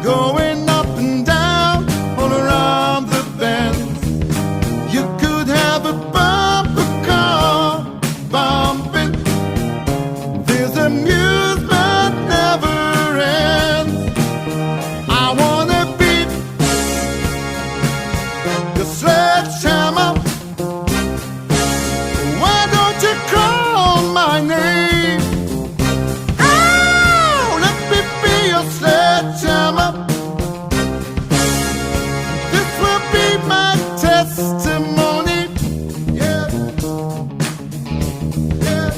going up and down all around the bend. You could have a bumper car bumping. This amusement never ends. I wanna beat the sledgehammer. Why don't you call my name? Oh, let me be your sledgehammer. This will be my testimony. Yeah, yeah.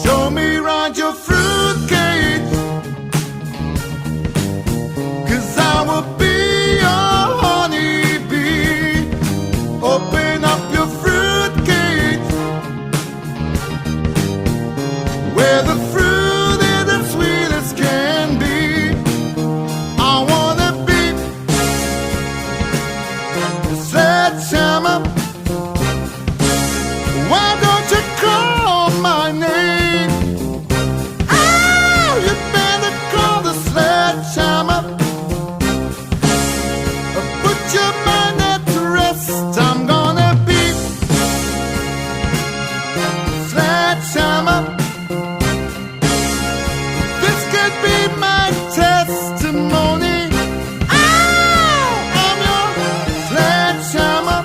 Show me round your fruit cage, 'cause I will be your honeybee. Open up your fruit cage, where the fruit is as sweet as can be. I wanna be the sledgehammer. Why don't you call my name? Oh, you better call the sledgehammer. Put your mind at rest. I'm gonna be sledgehammer. This could be my testimony. Oh, I'm your sledgehammer.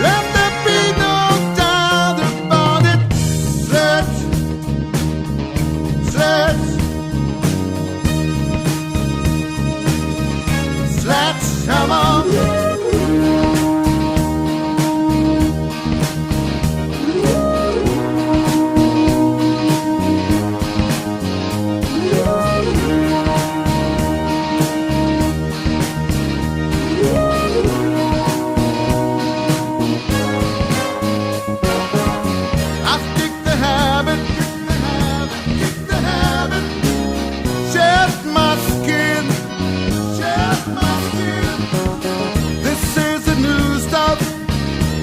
Let there be no doubt about it. Sledgehammer. I kick the habit, shed my skin, shed my skin. This is the new stuff,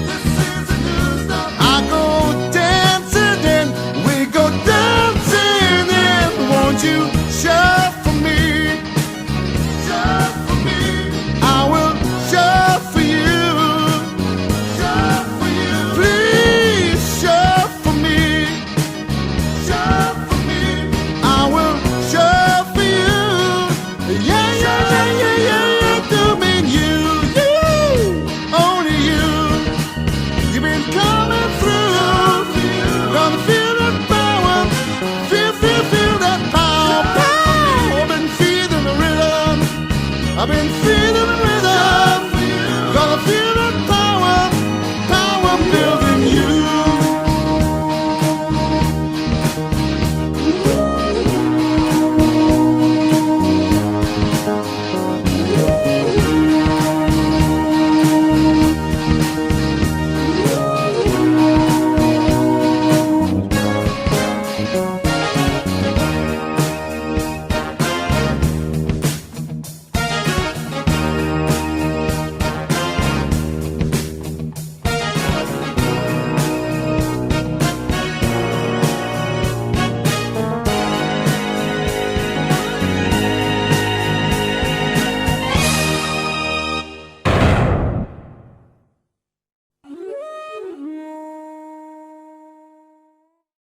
this is the new stuff. I go dancing in, we go dancing in. Won't you share for me, share for me? I will share for you, share for you. Please share for me, share for me. I will share for you. Yeah, yeah, yeah, yeah, yeah, yeah. Do mean you, only you. You've been coming